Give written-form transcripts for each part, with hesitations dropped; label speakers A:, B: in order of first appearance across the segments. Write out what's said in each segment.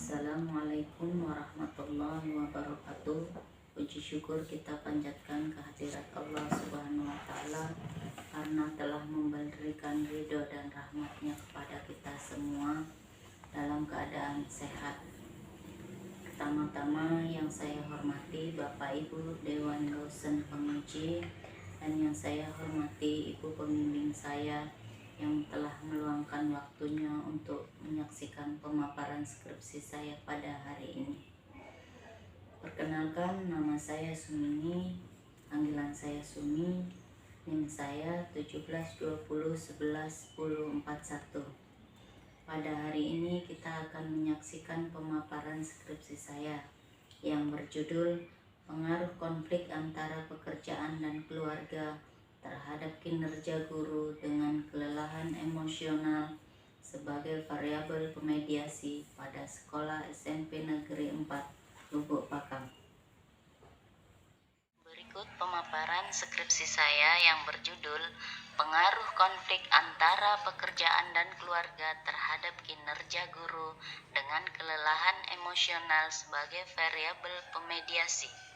A: Assalamualaikum warahmatullahi wabarakatuh. Puji syukur kita panjatkan kehadirat Allah Subhanahu wa Ta'ala karena telah memberikan ridho dan rahmatnya kepada kita semua dalam keadaan sehat. Pertama-tama yang saya hormati Bapak Ibu Dewan Dosen Penguji, dan yang saya hormati Ibu Pembimbing saya yang telah meluangkan waktunya untuk menyaksikan pemaparan skripsi saya pada hari ini. Perkenalkan, nama saya Sumini, panggilan saya Sumi, NIM saya 1720111041. Pada hari ini kita akan menyaksikan pemaparan skripsi saya yang berjudul Pengaruh Konflik Antara Pekerjaan dan Keluarga terhadap kinerja guru dengan kelelahan emosional sebagai variabel pemediasi pada Sekolah SMP Negeri 4 Lubuk Pakam. Berikut pemaparan skripsi saya yang berjudul Pengaruh Konflik Antara Pekerjaan dan Keluarga terhadap Kinerja Guru dengan Kelelahan Emosional sebagai variabel pemediasi.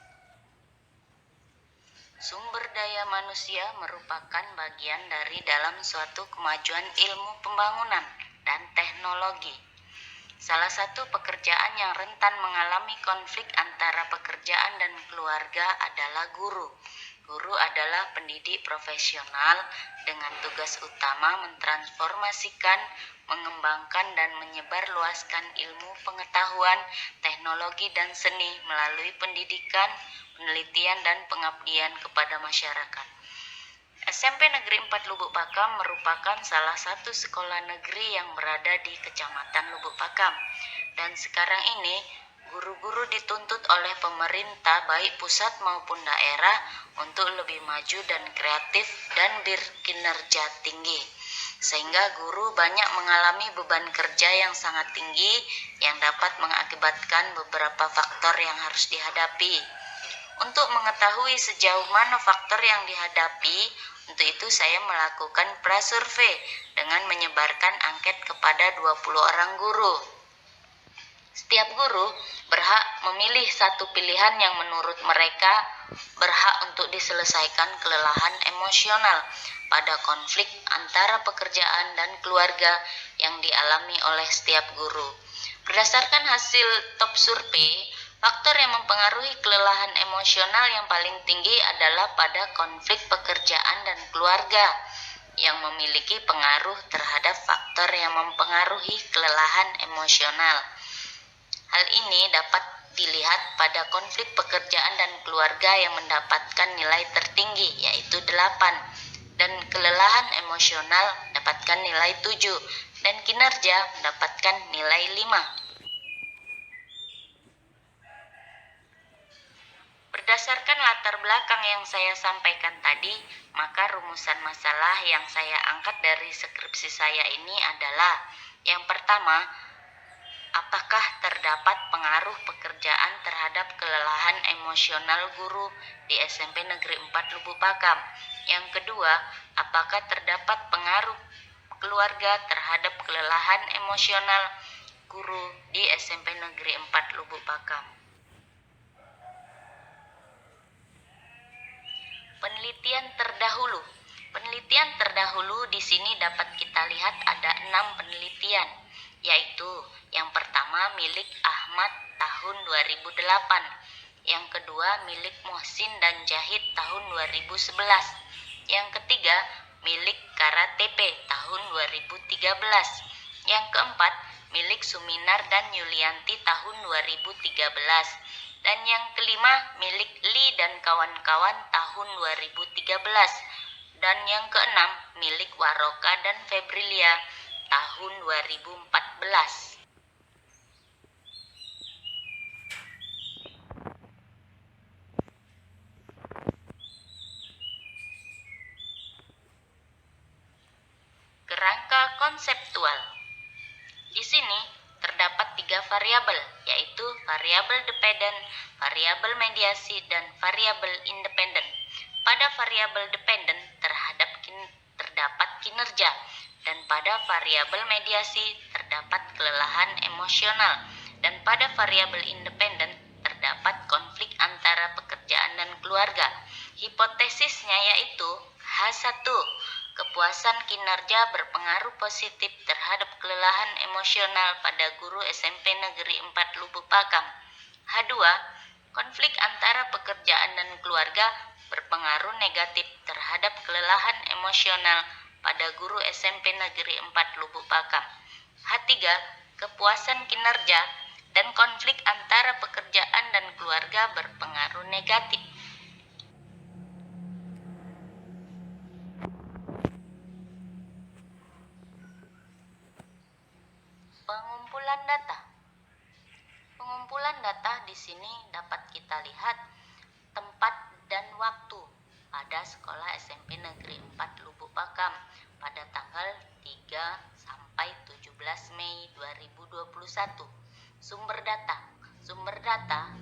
A: Sumber daya manusia merupakan bagian dari dalam suatu kemajuan ilmu pembangunan dan teknologi. Salah satu pekerjaan yang rentan mengalami konflik antara pekerjaan dan keluarga adalah guru. Guru adalah pendidik profesional dengan tugas utama mentransformasikan, mengembangkan dan menyebarluaskan ilmu pengetahuan, teknologi dan seni melalui pendidikan, penelitian dan pengabdian kepada masyarakat. SMP Negeri 4 Lubuk Pakam merupakan salah satu sekolah negeri yang berada di Kecamatan Lubuk Pakam. Dan sekarang ini guru-guru dituntut oleh pemerintah baik pusat maupun daerah untuk lebih maju dan kreatif dan berkinerja tinggi. Sehingga guru banyak mengalami beban kerja yang sangat tinggi yang dapat mengakibatkan beberapa faktor yang harus dihadapi. Untuk mengetahui sejauh mana faktor yang dihadapi, untuk itu saya melakukan prasurvei dengan menyebarkan angket kepada 20 orang guru. Setiap guru berhak memilih satu pilihan yang menurut mereka berhak untuk diselesaikan kelelahan emosional pada konflik antara pekerjaan dan keluarga yang dialami oleh setiap guru. Berdasarkan hasil top survei, faktor yang mempengaruhi kelelahan emosional yang paling tinggi adalah pada konflik pekerjaan dan keluarga yang memiliki pengaruh terhadap faktor yang mempengaruhi kelelahan emosional. Hal ini dapat dilihat pada konflik pekerjaan dan keluarga yang mendapatkan nilai tertinggi yaitu 8 dan kelelahan emosional mendapatkan nilai 7 dan kinerja mendapatkan nilai 5. Berdasarkan latar belakang yang saya sampaikan tadi, maka rumusan masalah yang saya angkat dari skripsi saya ini adalah: yang pertama, apakah terdapat pengaruh pekerjaan terhadap kelelahan emosional guru di SMP Negeri 4 Lubuk Pakam? Yang kedua, apakah terdapat pengaruh keluarga terhadap kelelahan emosional guru di SMP Negeri 4 Lubuk Pakam? Penelitian terdahulu. Penelitian terdahulu di sini dapat kita lihat ada 6 penelitian, yaitu yang pertama milik Ahmad tahun 2008, yang kedua milik Mohsin dan Jahid tahun 2011, yang ketiga milik Karatepe tahun 2013, yang keempat milik Suminar dan Yulianti tahun 2013, dan yang kelima milik Li dan kawan-kawan tahun 2013, dan yang keenam milik Waroka dan Febrilia tahun 2014. Kerangka konseptual. Di sini terdapat 3 variabel, yaitu variabel dependent, variabel mediasi, dan variabel independen. Pada variabel dependent terdapat kinerja, dan pada variabel mediasi terdapat kelelahan emosional. dan pada variabel independen terdapat konflik antara pekerjaan dan keluarga. Hipotesisnya yaitu H1. Kepuasan kinerja berpengaruh positif terhadap kelelahan emosional pada guru SMP Negeri 4 Lubuk Pakam. H2. Konflik antara pekerjaan dan keluarga berpengaruh negatif terhadap kelelahan emosional pada guru SMP Negeri 4 Lubuk Pakam. H3. Kepuasan kinerja dan konflik antara pekerjaan dan keluarga berpengaruh negatif. Pengumpulan data. Pengumpulan data di sini dapat kita lihat tempat dan waktu pada sekolah SMP Negeri 4 Lubuk Pakam pada tanggal 3 sampai 17 Mei 2021. Sumber data. Sumber data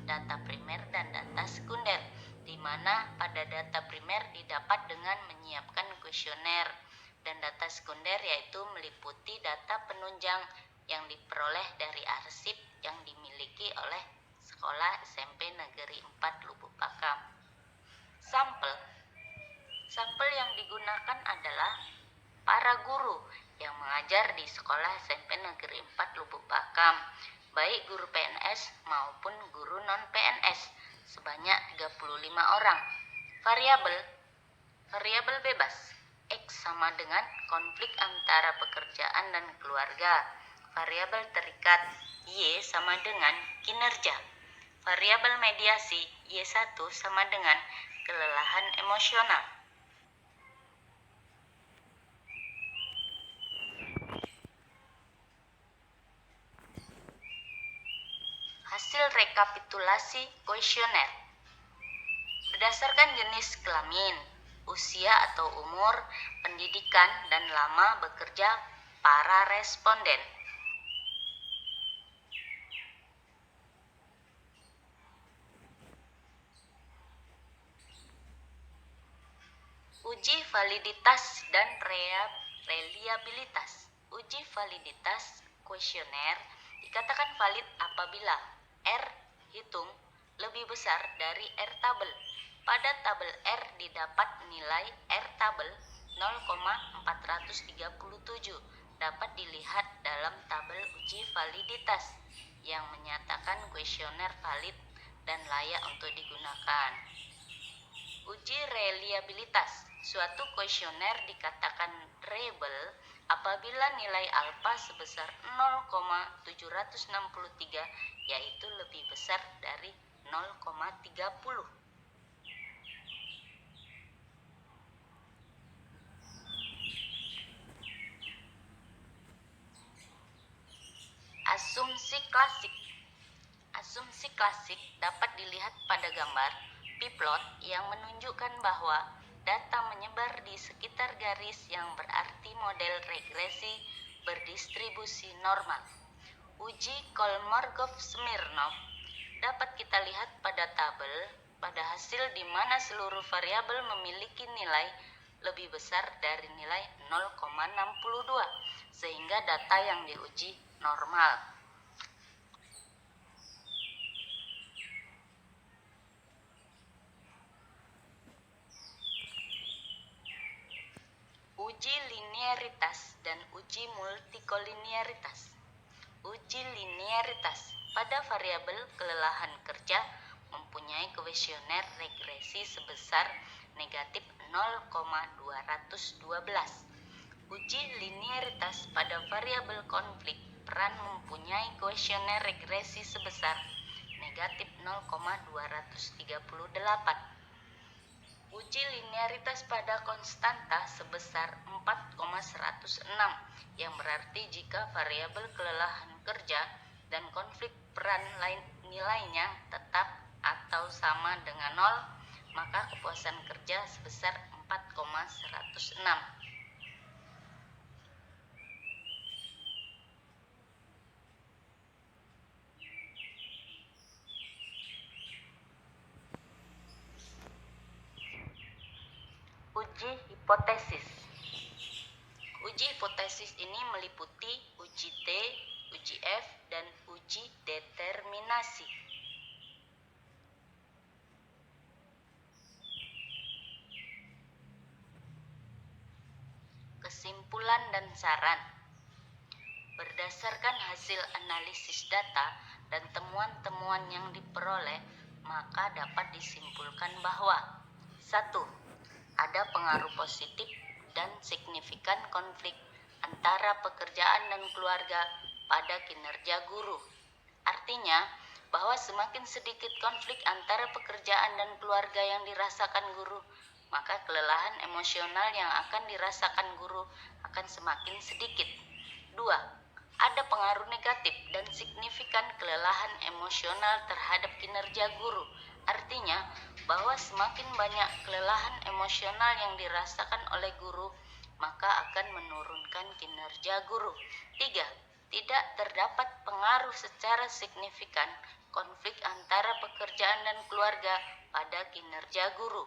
A: primer dan data sekunder, di mana pada data primer didapat dengan menyiapkan kuesioner dan data sekunder yaitu meliputi data penunjang yang diperoleh dari arsip yang dimiliki oleh sekolah SMP Negeri 4 Lubuk Pakam. Sampel yang digunakan adalah para guru yang mengajar di sekolah SMP Negeri 4 Lubuk Pakam, baik guru PNS maupun guru non-PNS, sebanyak 35 orang. Variabel bebas. X sama dengan konflik antara pekerjaan dan keluarga. Variabel terikat Y sama dengan kinerja. Variabel mediasi Y1 sama dengan kelelahan emosional. Hasil rekapitulasi kuesioner. Berdasarkan jenis kelamin, usia atau umur, pendidikan, dan lama bekerja para responden. Uji validitas dan reliabilitas. Uji validitas kuesioner dikatakan valid apabila R hitung lebih besar dari R tabel. Pada tabel R didapat nilai R tabel 0,437. Dapat dilihat dalam tabel uji validitas yang menyatakan kuesioner valid dan layak untuk digunakan. Uji reliabilitas. Suatu kuesioner dikatakan reliable apabila nilai alfa sebesar 0,763 yaitu lebih besar dari 0,30. Asumsi klasik. Asumsi klasik dapat dilihat pada gambar P-plot yang menunjukkan bahwa data menyebar di sekitar garis yang berarti model regresi berdistribusi normal. Uji Kolmogorov-Smirnov dapat kita lihat pada tabel pada hasil di mana seluruh variabel memiliki nilai lebih besar dari nilai 0,62 sehingga data yang diuji normal. Uji linearitas dan uji multikolinearitas. Uji linearitas pada variabel kelelahan kerja mempunyai kuesioner regresi sebesar negatif 0,212. Uji linearitas pada variabel konflik peran mempunyai kuesioner regresi sebesar negatif 0,238. Uji linearitas pada konstanta sebesar 4,106 yang berarti jika variabel kelelahan kerja dan konflik peran lain nilainya tetap atau sama dengan 0, maka kepuasan kerja sebesar 4,106. Uji hipotesis. Uji hipotesis ini meliputi uji T, uji F, dan uji DT. diskriminasi. Kesimpulan dan saran. Berdasarkan hasil analisis data dan temuan-temuan yang diperoleh, maka dapat disimpulkan bahwa 1. Ada pengaruh positif dan signifikan konflik antara pekerjaan dan keluarga pada kinerja guru. Artinya, bahwa semakin sedikit konflik antara pekerjaan dan keluarga yang dirasakan guru, maka kelelahan emosional yang akan dirasakan guru akan semakin sedikit. 2. Ada pengaruh negatif dan signifikan kelelahan emosional terhadap kinerja guru. Artinya, bahwa semakin banyak kelelahan emosional yang dirasakan oleh guru, maka akan menurunkan kinerja guru. 3. Tidak terdapat pengaruh secara signifikan konflik antara pekerjaan dan keluarga pada kinerja guru.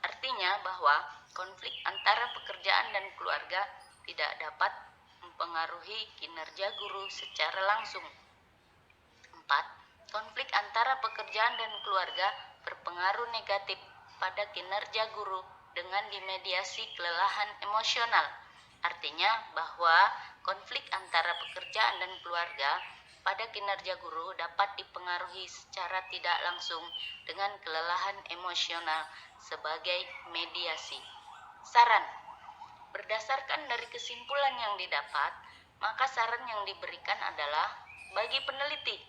A: Artinya bahwa konflik antara pekerjaan dan keluarga tidak dapat mempengaruhi kinerja guru secara langsung. 4. Konflik antara pekerjaan dan keluarga berpengaruh negatif pada kinerja guru dengan dimediasi kelelahan emosional. Artinya bahwa konflik antara pekerjaan dan keluarga pada kinerja guru dapat dipengaruhi secara tidak langsung dengan kelelahan emosional sebagai mediasi. Saran. Berdasarkan dari kesimpulan yang didapat, maka saran yang diberikan adalah bagi peneliti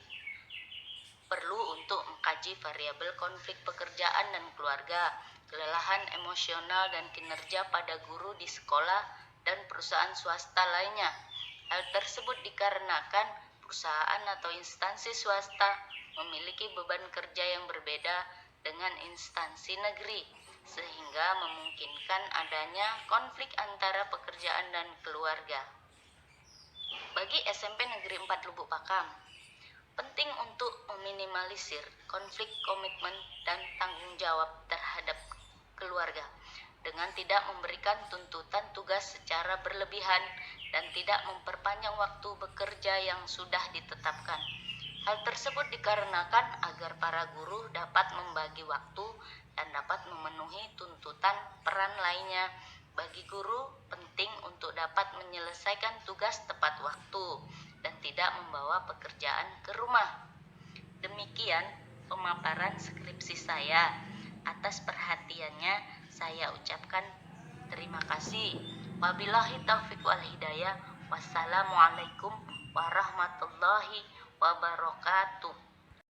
A: perlu untuk mengkaji variabel konflik pekerjaan dan keluarga, kelelahan emosional dan kinerja pada guru di sekolah dan perusahaan swasta lainnya. Hal tersebut dikarenakan perusahaan atau instansi swasta memiliki beban kerja yang berbeda dengan instansi negeri, sehingga memungkinkan adanya konflik antara pekerjaan dan keluarga. Bagi SMP Negeri 4 Lubuk Pakam, penting untuk meminimalisir konflik komitmen dan tanggung jawab terhadap keluarga dengan tidak memberikan tuntutan tugas secara berlebihan dan tidak memperpanjang waktu bekerja yang sudah ditetapkan. Hal tersebut dikarenakan agar para guru dapat membagi waktu dan dapat memenuhi tuntutan peran lainnya. Bagi guru penting untuk dapat menyelesaikan tugas tepat waktu dan tidak membawa pekerjaan ke rumah. Demikian pemaparan skripsi saya. Atas perhatiannya saya ucapkan terima kasih. Wabillahi taufiq wal hidayah. Wassalamualaikum warahmatullahi wabarakatuh.